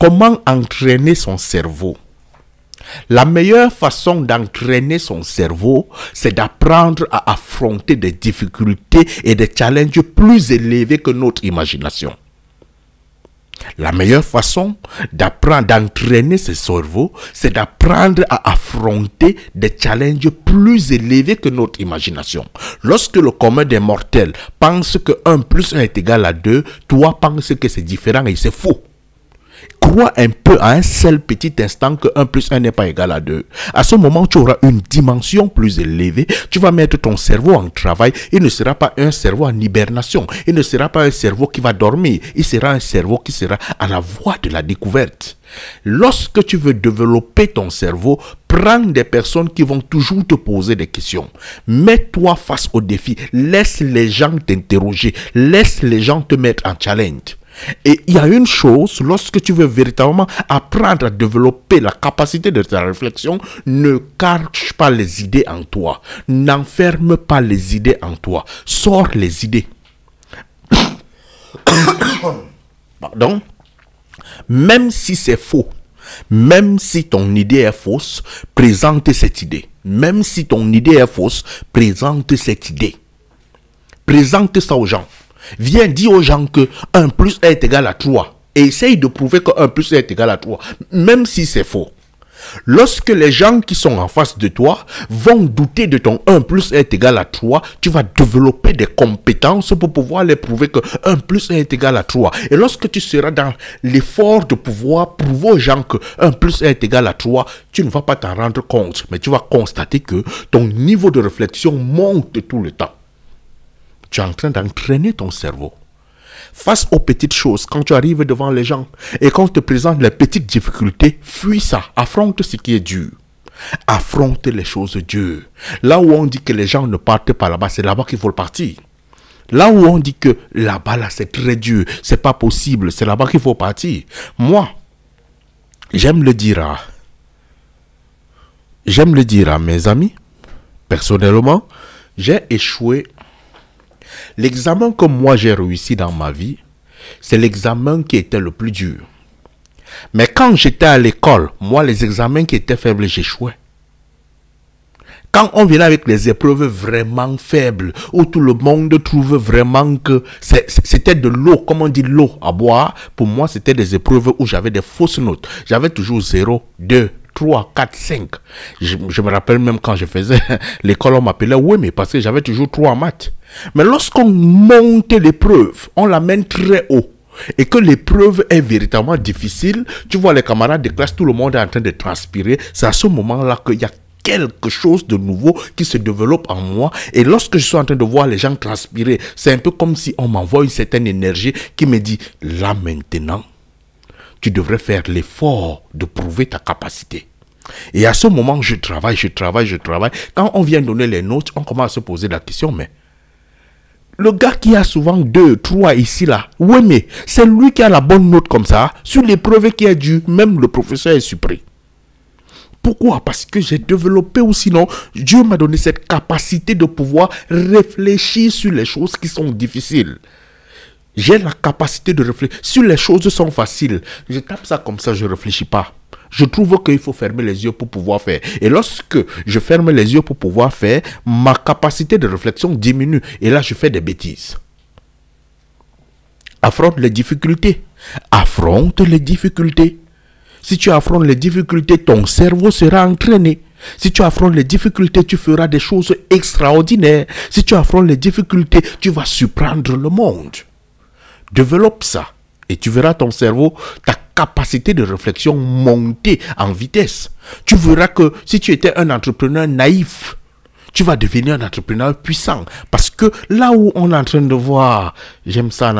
Comment entraîner son cerveau? La meilleure façon d'entraîner son cerveau, c'est d'apprendre à affronter des difficultés et des challenges plus élevés que notre imagination. La meilleure façon d'entraîner ce cerveau, c'est d'apprendre à affronter des challenges plus élevés que notre imagination. Lorsque le commun des mortels pense que 1 plus 1 est égal à 2, toi penses que c'est différent et c'est faux. Crois un peu à un seul petit instant que 1 plus 1 n'est pas égal à 2. À ce moment, tu auras une dimension plus élevée. Tu vas mettre ton cerveau en travail. Il ne sera pas un cerveau en hibernation. Il ne sera pas un cerveau qui va dormir. Il sera un cerveau qui sera à la voie de la découverte. Lorsque tu veux développer ton cerveau, prends des personnes qui vont toujours te poser des questions. Mets-toi face au défi. Laisse les gens t'interroger. Laisse les gens te mettre en challenge. Et il y a une chose, lorsque tu veux véritablement apprendre à développer la capacité de ta réflexion, ne cache pas les idées en toi. N'enferme pas les idées en toi. Sors les idées. Pardon? Même si c'est faux, même si ton idée est fausse, présente cette idée. Même si ton idée est fausse, présente cette idée. Présente ça aux gens. Viens dire aux gens que 1 plus 1 est égal à 3. Et essaye de prouver que 1 plus 1 est égal à 3. Même si c'est faux. Lorsque les gens qui sont en face de toi vont douter de ton 1 plus 1 est égal à 3, tu vas développer des compétences pour pouvoir les prouver que 1 plus 1 est égal à 3. Et lorsque tu seras dans l'effort de pouvoir prouver aux gens que 1 plus 1 est égal à 3, tu ne vas pas t'en rendre compte. Mais tu vas constater que ton niveau de réflexion monte tout le temps. Tu es en train d'entraîner ton cerveau. Face aux petites choses, quand tu arrives devant les gens et qu'on te présente les petites difficultés, fuis ça. Affronte ce qui est dur. Affronte les choses dures. Là où on dit que les gens ne partent pas là-bas, c'est là-bas qu'il faut partir. Là où on dit que là-bas, là, c'est très dur, c'est pas possible, c'est là-bas qu'il faut partir. Moi, j'aime le dire à mes amis, personnellement, j'ai échoué. L'examen que moi j'ai réussi dans ma vie, c'est l'examen qui était le plus dur. Mais quand j'étais à l'école, moi les examens qui étaient faibles, j'échouais. Quand on vient avec les épreuves vraiment faibles, où tout le monde trouve vraiment que c'était de l'eau, comme on dit l'eau à boire, pour moi c'était des épreuves où j'avais des fausses notes. J'avais toujours 0, 2, 3, 4, 5. Je me rappelle même quand je faisais l'école, on m'appelait oui, mais parce que j'avais toujours 3 en maths. Mais lorsqu'on monte l'épreuve, on l'amène très haut. Et que l'épreuve est véritablement difficile, tu vois les camarades de classe, tout le monde est en train de transpirer. C'est à ce moment-là qu'il y a quelque chose de nouveau qui se développe en moi. Et lorsque je suis en train de voir les gens transpirer, c'est un peu comme si on m'envoie une certaine énergie qui me dit, là maintenant, tu devrais faire l'effort de prouver ta capacité. Et à ce moment, je travaille. Quand on vient donner les notes, on commence à se poser la question, mais le gars qui a souvent 2, 3 ici, là, oui, mais c'est lui qui a la bonne note comme ça. Sur l'épreuve qui est due, même le professeur est surpris. Pourquoi? Parce que j'ai développé, ou sinon, Dieu m'a donné cette capacité de pouvoir réfléchir sur les choses qui sont difficiles. J'ai la capacité de réfléchir. Si les choses sont faciles, je tape ça comme ça, je ne réfléchis pas. Je trouve qu'il faut fermer les yeux pour pouvoir faire. Et lorsque je ferme les yeux pour pouvoir faire, ma capacité de réflexion diminue. Et là, je fais des bêtises. Affronte les difficultés. Affronte les difficultés. Si tu affrontes les difficultés, ton cerveau sera entraîné. Si tu affrontes les difficultés, tu feras des choses extraordinaires. Si tu affrontes les difficultés, tu vas surprendre le monde. Développe ça. Et tu verras ton cerveau, ta capacité de réflexion monter en vitesse. Tu verras que si tu étais un entrepreneur naïf, tu vas devenir un entrepreneur puissant. Parce que là où on est en train de voir, j'aime ça.